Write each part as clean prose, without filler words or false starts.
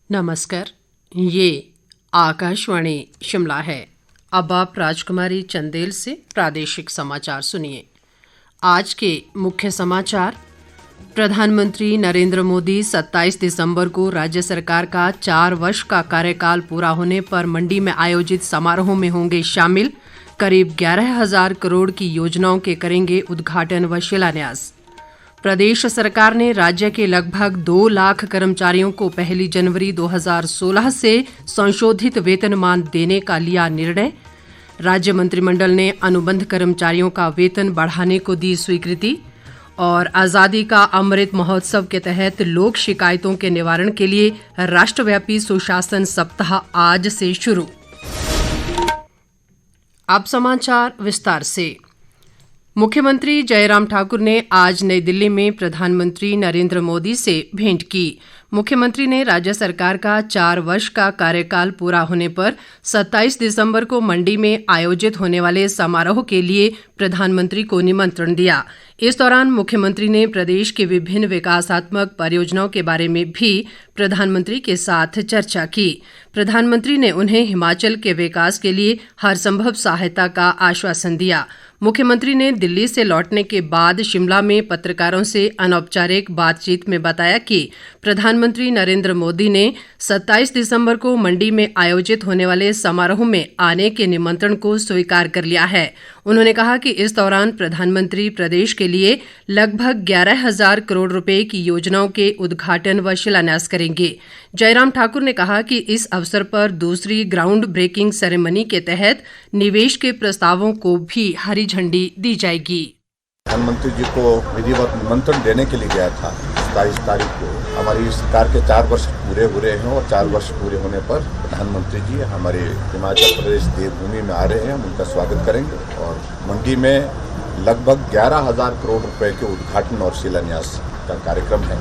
नमस्कार, ये आकाशवाणी शिमला है। अब आप राजकुमारी चंदेल से प्रादेशिक समाचार सुनिए। आज के मुख्य समाचार। प्रधानमंत्री नरेंद्र मोदी 27 दिसंबर को राज्य सरकार का 4 वर्ष का कार्यकाल पूरा होने पर मंडी में आयोजित समारोह में होंगे शामिल। करीब 11,000 करोड़ की योजनाओं के करेंगे उद्घाटन व शिलान्यास। प्रदेश सरकार ने राज्य के लगभग 2 लाख कर्मचारियों को 1 जनवरी 2016 से संशोधित वेतनमान देने का लिया निर्णय। राज्य मंत्रिमंडल ने अनुबंध कर्मचारियों का वेतन बढ़ाने को दी स्वीकृति। और आज़ादी का अमृत महोत्सव के तहत लोक शिकायतों के निवारण के लिए राष्ट्रव्यापी सुशासन सप्ताह आज से शुरू। अब समाचार विस्तार से। मुख्यमंत्री जयराम ठाकुर ने आज नई दिल्ली में प्रधानमंत्री नरेंद्र मोदी से भेंट की। मुख्यमंत्री ने राज्य सरकार का 4 वर्ष का कार्यकाल पूरा होने पर 27 दिसंबर को मंडी में आयोजित होने वाले समारोह के लिए प्रधानमंत्री को निमंत्रण दिया। इस दौरान मुख्यमंत्री ने प्रदेश की विभिन्न विकासात्मक परियोजनाओं के बारे में भी प्रधानमंत्री के साथ चर्चा की। प्रधानमंत्री ने उन्हें हिमाचल के विकास के लिए हर संभव सहायता का आश्वासन दिया। मुख्यमंत्री ने दिल्ली से लौटने के बाद शिमला में पत्रकारों से अनौपचारिक बातचीत में बताया कि प्रधानमंत्री नरेंद्र मोदी ने 27 दिसंबर को मंडी में आयोजित होने वाले समारोह में आने के निमंत्रण को स्वीकार कर लिया है। उन्होंने कहा कि इस दौरान प्रधानमंत्री प्रदेश के लिए लगभग 11,000 करोड़ रुपए की योजनाओं के उद्घाटन व शिलान्यास करेंगे। जयराम ठाकुर ने कहा कि इस अवसर पर दूसरी ग्राउंड ब्रेकिंग सेरेमनी के तहत निवेश के प्रस्तावों को भी हरी झंडी दी जाएगी। प्रधानमंत्री जी को विधिवत निमंत्रण देने के लिए गया था 27 तारीख को। हमारी सरकार के 4 वर्ष पूरे हो रहे हैं और 4 वर्ष पूरे होने पर प्रधानमंत्री जी हमारे हिमाचल प्रदेश देवभूमि में आ रहे हैं। हम उनका स्वागत करेंगे और मंडी में लगभग 11,000 करोड़ रुपए के उद्घाटन और शिलान्यास का कार्यक्रम है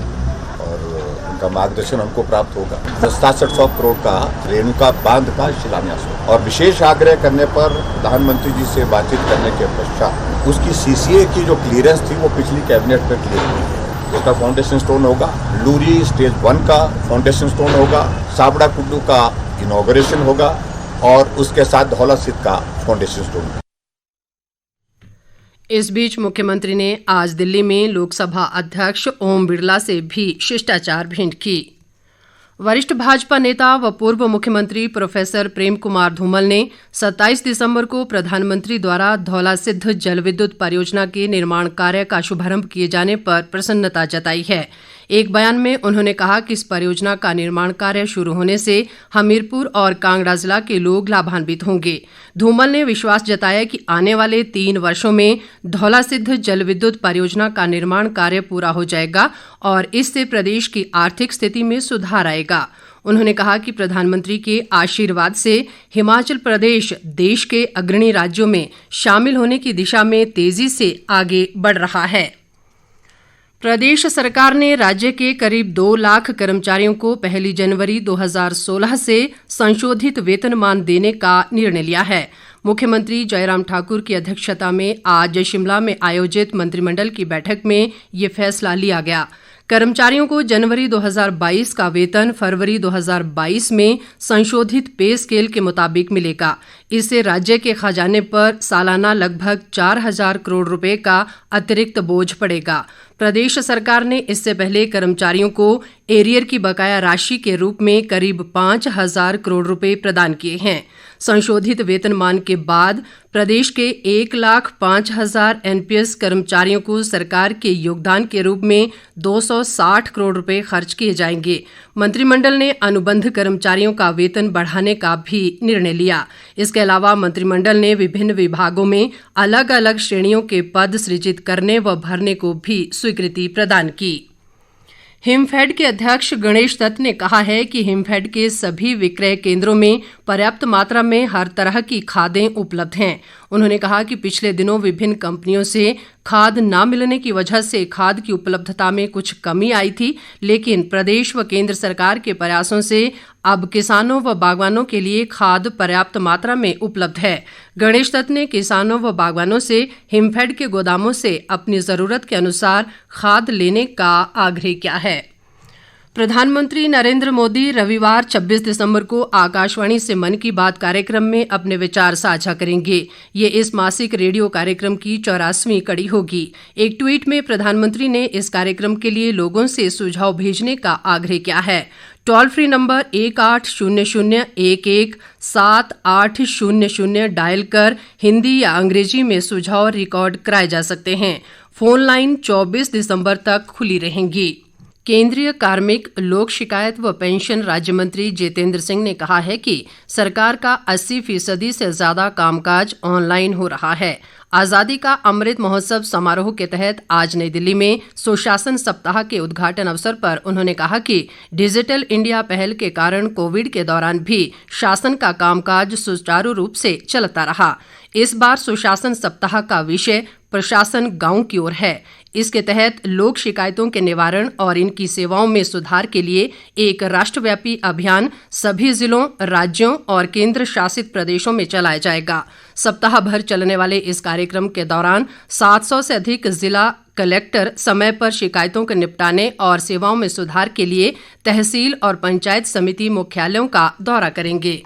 और उनका मार्गदर्शन हमको प्राप्त होगा। 6700 करोड़ का रेणुका बांध का शिलान्यास होगा और विशेष आग्रह करने पर प्रधानमंत्री जी से बातचीत करने के पश्चात उसकी सीसीए की जो क्लियरेंस थी वो पिछली कैबिनेट में क्लियर हुई है। उसका फाउंडेशन स्टोन होगा, लूरी स्टेज 1 का फाउंडेशन स्टोन होगा, साबड़ा कुड्डू का इनॉग्रेशन होगा और उसके साथ धौला सिद्ध का फाउंडेशन स्टोन होगा। इस बीच मुख्यमंत्री ने आज दिल्ली में लोकसभा अध्यक्ष ओम बिरला से भी शिष्टाचार भेंट की। वरिष्ठ भाजपा नेता व पूर्व मुख्यमंत्री प्रोफेसर प्रेम कुमार धूमल ने 27 दिसंबर को प्रधानमंत्री द्वारा धौलासिद्ध जल विद्युत परियोजना के निर्माण कार्य का शुभारंभ किए जाने पर प्रसन्नता जताई है। एक बयान में उन्होंने कहा कि इस परियोजना का निर्माण कार्य शुरू होने से हमीरपुर और कांगड़ा जिला के लोग लाभान्वित होंगे। धूमल ने विश्वास जताया कि आने वाले 3 वर्षों में धौलासिद्ध जल विद्युत परियोजना का निर्माण कार्य पूरा हो जाएगा और इससे प्रदेश की आर्थिक स्थिति में सुधार आएगा। उन्होंने कहा कि प्रधानमंत्री के आशीर्वाद से हिमाचल प्रदेश देश के अग्रणी राज्यों में शामिल होने की दिशा में तेजी से आगे बढ़ रहा है। प्रदेश सरकार ने राज्य के करीब 2 लाख कर्मचारियों को 1 जनवरी 2016 से संशोधित वेतनमान देने का निर्णय लिया है। मुख्यमंत्री जयराम ठाकुर की अध्यक्षता में आज शिमला में आयोजित मंत्रिमंडल की बैठक में ये फैसला लिया गया। कर्मचारियों को जनवरी 2022 का वेतन फरवरी 2022 में संशोधित पे स्केल के मुताबिक मिलेगा। इससे राज्य के खजाने पर सालाना लगभग 4,000 करोड़ रुपए का अतिरिक्त बोझ पड़ेगा। प्रदेश सरकार ने इससे पहले कर्मचारियों को एरियर की बकाया राशि के रूप में करीब 5,000 करोड़ रुपए प्रदान किए हैं। संशोधित वेतनमान के बाद प्रदेश के 1,05,000 एनपीएस कर्मचारियों को सरकार के योगदान के रूप में 260 करोड़ रुपए खर्च किए जाएंगे। मंत्रिमंडल ने अनुबंध कर्मचारियों का वेतन बढ़ाने का भी निर्णय लिया। इसके अलावा मंत्रिमंडल ने विभिन्न विभागों में अलग अलग श्रेणियों के पद सृजित करने व भरने को भी स्वीकृति प्रदान की। हिमफेड के अध्यक्ष गणेश दत्त ने कहा है कि हिमफेड के सभी विक्रय केंद्रों में पर्याप्त मात्रा में हर तरह की खादें उपलब्ध हैं। उन्होंने कहा कि पिछले दिनों विभिन्न कंपनियों से खाद न मिलने की वजह से खाद की उपलब्धता में कुछ कमी आई थी, लेकिन प्रदेश व केंद्र सरकार के प्रयासों से अब किसानों व बागवानों के लिए खाद पर्याप्त मात्रा में उपलब्ध है। गणेश दत्त ने किसानों व बागवानों से हिमफेड के गोदामों से अपनी जरूरत के अनुसार खाद लेने का आग्रह किया है। प्रधानमंत्री नरेंद्र मोदी रविवार 26 दिसंबर को आकाशवाणी से मन की बात कार्यक्रम में अपने विचार साझा करेंगे। ये इस मासिक रेडियो कार्यक्रम की 84वीं कड़ी होगी। एक ट्वीट में प्रधानमंत्री ने इस कार्यक्रम के लिए लोगों से सुझाव भेजने का आग्रह किया है। टोल फ्री नंबर 1800-11-7800 डायल कर हिंदी या अंग्रेजी में सुझाव रिकॉर्ड कराए जा सकते हैं। फोन लाइन 24 दिसंबर तक खुली रहेंगी। केंद्रीय कार्मिक, लोक शिकायत व पेंशन राज्य मंत्री जितेंद्र सिंह ने कहा है कि सरकार का 80% से ज्यादा कामकाज ऑनलाइन हो रहा है। आजादी का अमृत महोत्सव समारोह के तहत आज नई दिल्ली में सुशासन सप्ताह के उद्घाटन अवसर पर उन्होंने कहा कि डिजिटल इंडिया पहल के कारण कोविड के दौरान भी शासन का कामकाज सुचारू रूप से चलता रहा। इस बार सुशासन सप्ताह का विषय प्रशासन गांव की ओर है। इसके तहत लोक शिकायतों के निवारण और इनकी सेवाओं में सुधार के लिए एक राष्ट्रव्यापी अभियान सभी जिलों, राज्यों और केंद्र शासित प्रदेशों में चलाया जाएगा। सप्ताह भर चलने वाले इस कार्यक्रम के दौरान 700 से अधिक जिला कलेक्टर समय पर शिकायतों के निपटाने और सेवाओं में सुधार के लिए तहसील और पंचायत समिति मुख्यालयों का दौरा करेंगे।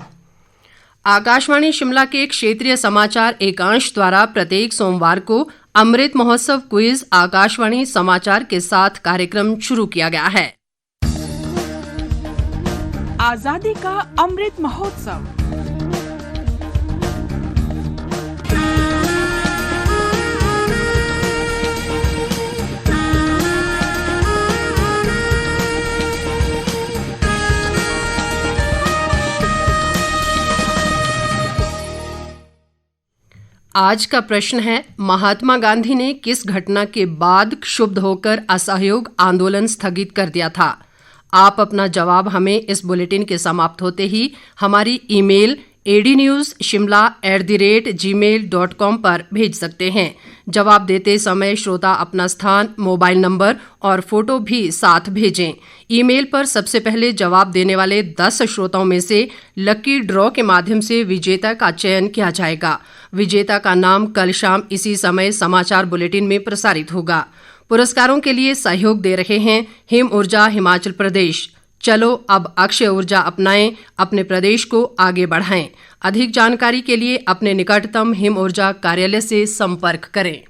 आकाशवाणी शिमला के क्षेत्रीय समाचार एकांश द्वारा प्रत्येक सोमवार को अमृत महोत्सव क्विज आकाशवाणी समाचार के साथ कार्यक्रम शुरू किया गया है। आजादी का अमृत महोत्सव। आज का प्रश्न है, महात्मा गांधी ने किस घटना के बाद क्षुब्ध होकर असहयोग आंदोलन स्थगित कर दिया था? आप अपना जवाब हमें इस बुलेटिन के समाप्त होते ही हमारी ईमेल adnewsshimla@gmail.com पर भेज सकते हैं। जवाब देते समय श्रोता अपना स्थान, मोबाइल नंबर और फोटो भी साथ भेजें। ईमेल पर सबसे पहले जवाब देने वाले 10 श्रोताओं में से लकी ड्रॉ के माध्यम से विजेता का चयन किया जाएगा। विजेता का नाम कल शाम इसी समय समाचार बुलेटिन में प्रसारित होगा। पुरस्कारों के लिए सहयोग दे रहे हैं हिम ऊर्जा हिमाचल प्रदेश। चलो अब अक्षय ऊर्जा अपनाएं, अपने प्रदेश को आगे बढ़ाएं। अधिक जानकारी के लिए अपने निकटतम हिम ऊर्जा कार्यालय से संपर्क करें।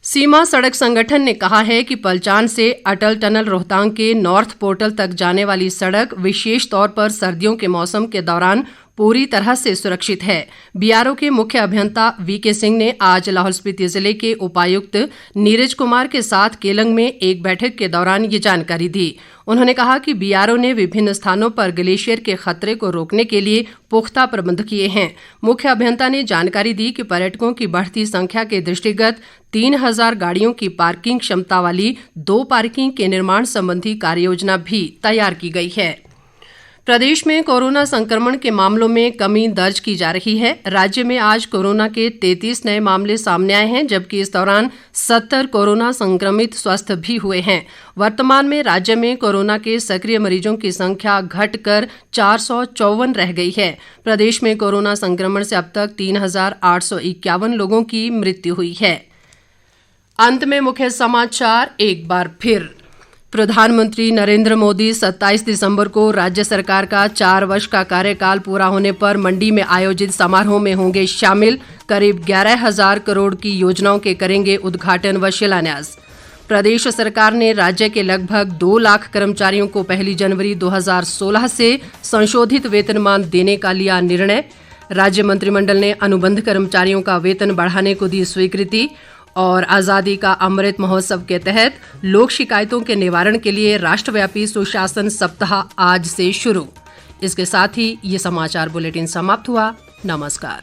सीमा सड़क संगठन ने कहा है कि पलचान से अटल टनल रोहतांग के नॉर्थ पोर्टल तक जाने वाली सड़क विशेष तौर पर सर्दियों के मौसम के दौरान पूरी तरह से सुरक्षित है। बीआरओ के मुख्य अभियंता वीके सिंह ने आज लाहौल स्पीति जिले के उपायुक्त नीरज कुमार के साथ केलंग में एक बैठक के दौरान ये जानकारी दी। उन्होंने कहा कि बीआरओ ने विभिन्न स्थानों पर ग्लेशियर के खतरे को रोकने के लिए पुख्ता प्रबंध किए हैं। मुख्य अभियंता ने जानकारी दी कि पर्यटकों की बढ़ती संख्या के दृष्टिगत 3000 गाड़ियों की पार्किंग क्षमता वाली 2 पार्किंग के निर्माण संबंधी कार्ययोजना भी तैयार की गई है। प्रदेश में कोरोना संक्रमण के मामलों में कमी दर्ज की जा रही है। राज्य में आज कोरोना के 33 नए मामले सामने आए हैं, जबकि इस दौरान 70 कोरोना संक्रमित स्वस्थ भी हुए हैं। वर्तमान में राज्य में कोरोना के सक्रिय मरीजों की संख्या घटकर 454 रह गई है। प्रदेश में कोरोना संक्रमण से अब तक 3851 लोगों की मृत्यु हुई है। अंत में मुख्य समाचार एक बार फिर। प्रधानमंत्री नरेंद्र मोदी 27 दिसंबर को राज्य सरकार का 4 वर्ष का कार्यकाल पूरा होने पर मंडी में आयोजित समारोह में होंगे शामिल। करीब 11,000 करोड़ की योजनाओं के करेंगे उद्घाटन व शिलान्यास। प्रदेश सरकार ने राज्य के लगभग 2 लाख कर्मचारियों को 1 जनवरी 2016 से संशोधित वेतनमान देने का लिया निर्णय। राज्य मंत्रिमंडल ने अनुबंध कर्मचारियों का वेतन बढ़ाने को दी स्वीकृति। और आज़ादी का अमृत महोत्सव के तहत लोक शिकायतों के निवारण के लिए राष्ट्रव्यापी सुशासन सप्ताह आज से शुरू। इसके साथ ही ये समाचार बुलेटिन समाप्त हुआ। नमस्कार।